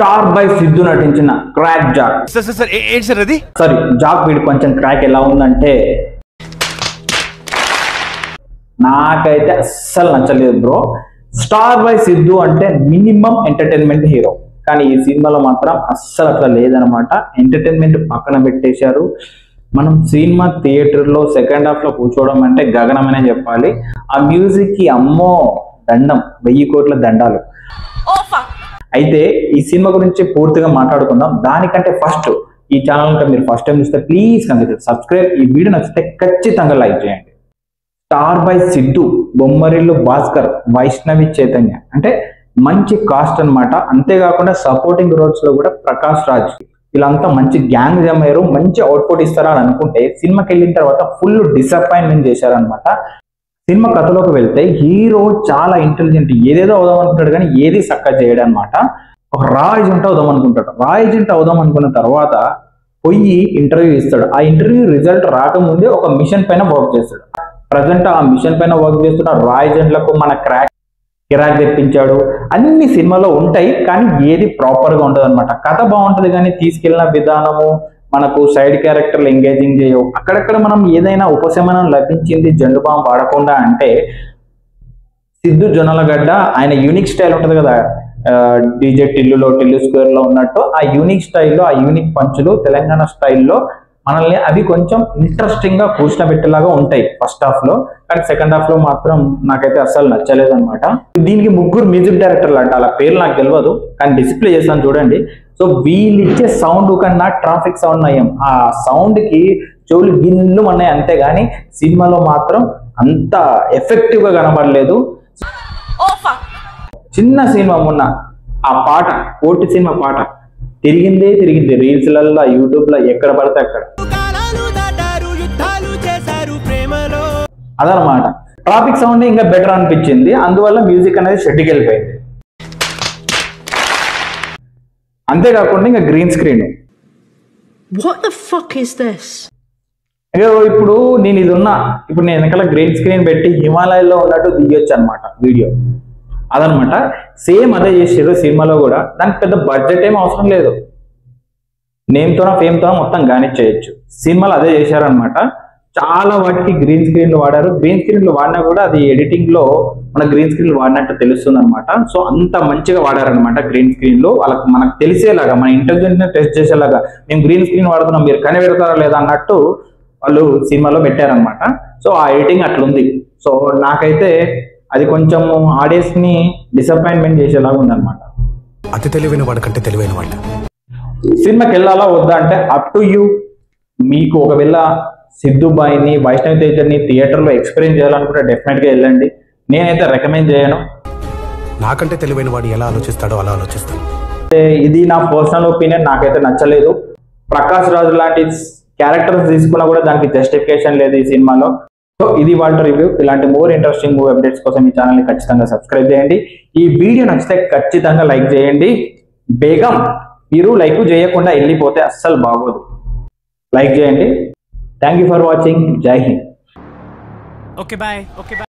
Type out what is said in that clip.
Star by Siddhu నటించిన crack Jack. Sorry Jack వీడి కొంచెం క్రాక్ ఎలా ఉందంటే నాకైతే అస్సలు నచ్చలేదు బ్రో. స్టార్ బై సిద్ధు అంటే మినిమం ఎంటర్టైన్మెంట్ హీరో, కానీ ఈ సినిమాలో మాత్రం అస్సలు అట్లా లేదనమాట. ఎంటర్టైన్మెంట్ పక్కన పెట్టేశారు. మనం సినిమా థియేటర్లో సెకండ్ హాఫ్ లో కూర్చోవడం అంటే గగనమనే చెప్పాలి. ఆ మ్యూజిక్ కి అమ్మో దండం, 1000 కోట్ల దండాలు. అయితే ఈ సినిమా గురించి పూర్తిగా మాట్లాడుకుందాం. దానికంటే ఫస్ట్ ఈ ఛానల్ మీరు ఫస్ట్ టైం చూస్తే ప్లీజ్ సబ్స్క్రైబ్. ఈ వీడియో నచ్చితే ఖచ్చితంగా లైక్ చేయండి. స్టార్ బై సిద్ధు, బొమ్మరిల్లు భాస్కర్, వైష్ణవి చైతన్య అంటే మంచి కాస్ట్ అనమాట. అంతేకాకుండా సపోర్టింగ్ రోల్స్ లో కూడా ప్రకాష్ రాజ్, వీళ్ళంతా మంచి గ్యాంగ్ జమ్మారు. మంచి అవుట్పుట్ ఇస్తారా అని అనుకుంటే సినిమాకి వెళ్ళిన తర్వాత ఫుల్ డిసప్పాయింట్మెంట్ చేశారనమాట. సినిమా కథలోకి వెళ్తే హీరో చాలా ఇంటెలిజెంట్, ఏదేదో అవుదాం అనుకుంటాడు కానీ ఏది చక్కగా చేయడం అనమాట. ఒక రా ఏజెంట్ అవుదాం అనుకుంటాడు. రా ఏజెంట్ అవుదాం అనుకున్న తర్వాత పోయి ఇంటర్వ్యూ ఇస్తాడు. ఆ ఇంటర్వ్యూ రిజల్ట్ రాకముందే ఒక మిషన్ పైన వర్క్ చేస్తాడు. ప్రజెంట్ ఆ మిషన్ పైన వర్క్ చేస్తున్న రా ఏజెంట్లకు మన కిరాక్ తెప్పించాడు. అన్ని సినిమాలో ఉంటాయి కానీ ఏది ప్రాపర్ గా ఉంటది అనమాట. కథ బాగుంటది కానీ తీసుకెళ్లిన విధానము మనకు సైడ్ క్యారెక్టర్లు ఎంగేజింగ్ చేయవు. అక్కడక్కడ మనం ఏదైనా ఉపశమనం లభించింది జెండుబాం వాడకుండా అంటే సిద్ధు జొన్నలగడ్డ ఆయన యూనిక్ స్టైల్ ఉంటది కదా, డీజే టిల్లులో టిల్లు స్క్వేర్ లో ఉన్నట్టు ఆ యూనిక్ స్టైల్లో ఆ యూనిక్ పంచులు తెలంగాణ స్టైల్లో మనల్ని అవి కొంచెం ఇంట్రెస్టింగ్ గా కూర్చోబెట్టేలాగా ఉంటాయి ఫస్ట్ హాఫ్ లో. కానీ సెకండ్ హాఫ్ లో మాత్రం నాకైతే అస్సలు నచ్చలేదు అనమాట. దీనికి 3 మ్యూజిక్ డైరెక్టర్లు అంట, అలా పేర్లు నాకు తెలియదు కానీ డిస్ప్లే చేస్తాను చూడండి. సో వీళ్ళు ఇచ్చే సౌండ్ కన్నా ట్రాఫిక్ సౌండ్ నయం. ఆ సౌండ్ కి చెవులు గిన్ను ఉన్నాయి అంతే గానీ సినిమాలో మాత్రం అంత ఎఫెక్టివ్ గా కనబడలేదు. చిన్న సినిమా మొన్న ఆ పాట కోటి సినిమా పాట తిరిగింది రీల్స్ లలో యూట్యూబ్ లో ఎక్కడ పడితే అక్కడ అదనమాట. ట్రాఫిక్ సౌండ్ ఇంకా బెటర్ అనిపించింది, అందువల్ల మ్యూజిక్ అనేది షెడ్కి వెళ్ళిపోయింది. అంతేకాకుండా ఇంకా గ్రీన్ స్క్రీన్ ఇప్పుడు నేను ఇది ఉన్నా, ఇప్పుడు నేను వెనకాల గ్రీన్ స్క్రీన్ పెట్టి హిమాలయాల్లో ఉన్నట్టు దిగొచ్చు అనమాట వీడియో. అదనమాట సేమ్ అదే చేసారు సినిమాలో కూడా. దానికి పెద్ద బడ్జెట్ ఏం అవసరం లేదు, నేమ్తోనో ఫేమ్తోనో మొత్తం గానిచ్చేయచ్చు. సినిమాలో అదే చేశారనమాట. చాలా వాటికి గ్రీన్ స్క్రీన్లు వాడారు. గ్రీన్ స్క్రీన్లు వాడినా కూడా అది ఎడిటింగ్ లో మన గ్రీన్ స్క్రీన్లు వాడినట్టు తెలుస్తుంది అనమాట. సో అంత మంచిగా వాడారనమాట గ్రీన్ స్క్రీన్ లో. వాళ్ళకి మనకు తెలిసేలాగా మన ఇంటెలిజెన్స్ టెస్ట్ చేసేలాగా మేము గ్రీన్ స్క్రీన్ వాడుతున్నాం మీరు కనిపెడతారా లేదా అన్నట్టు వాళ్ళు సినిమాలో పెట్టారనమాట. సో ఆ ఎడిటింగ్ అట్లుంది. సో నాకైతే అది కొంచెం ఆడియన్స్ ని డిసప్పాయింట్మెంట్ చేసేలాగా ఉందన్నమాట. అతి తెలివైన వాడు కంటే తెలివైన వాడు. సినిమాకి వెళ్ళాలా వద్దా అంటే అప్ టు యూ. మీకు ఒకవేళ సిద్ధు బాయ్ని వైష్ణవి తేజని థియేటర్లో ఎక్స్పీరియన్స్ చేయాలనుకుంటే డెఫినెట్ గా వెళ్ళండి. నేనైతే రికమెండ్ చేయను. నాకంటే తెలివైన వాడు ఎలా ఆలోచిస్తాడో అలా ఆలోచిస్తాను. ఇది నా పర్సనల్ ఒపీనియన్, నాకైతే నచ్చలేదు. ప్రకాష్ రాజ్ లాంటి క్యారెక్టర్స్ తీసుకున్నా కూడా దానికి జస్టిఫికేషన్ లేదు ఈ సినిమాలో. సో ఇది వాళ్ళ రివ్యూ. ఇలాంటి మోర్ ఇంట్రెస్టింగ్ మూవీ అప్డేట్స్ కోసం ఈ ఛానల్ని ఖచ్చితంగా సబ్స్క్రైబ్ చేయండి. ఈ వీడియో నచ్చితే ఖచ్చితంగా లైక్ చేయండి. బేగం మీరు లైక్ చేయకుండా వెళ్ళిపోతే అస్సలు బాగోదు. లైక్ చేయండి. Thank you for watching. జై హింద్. Okay bye.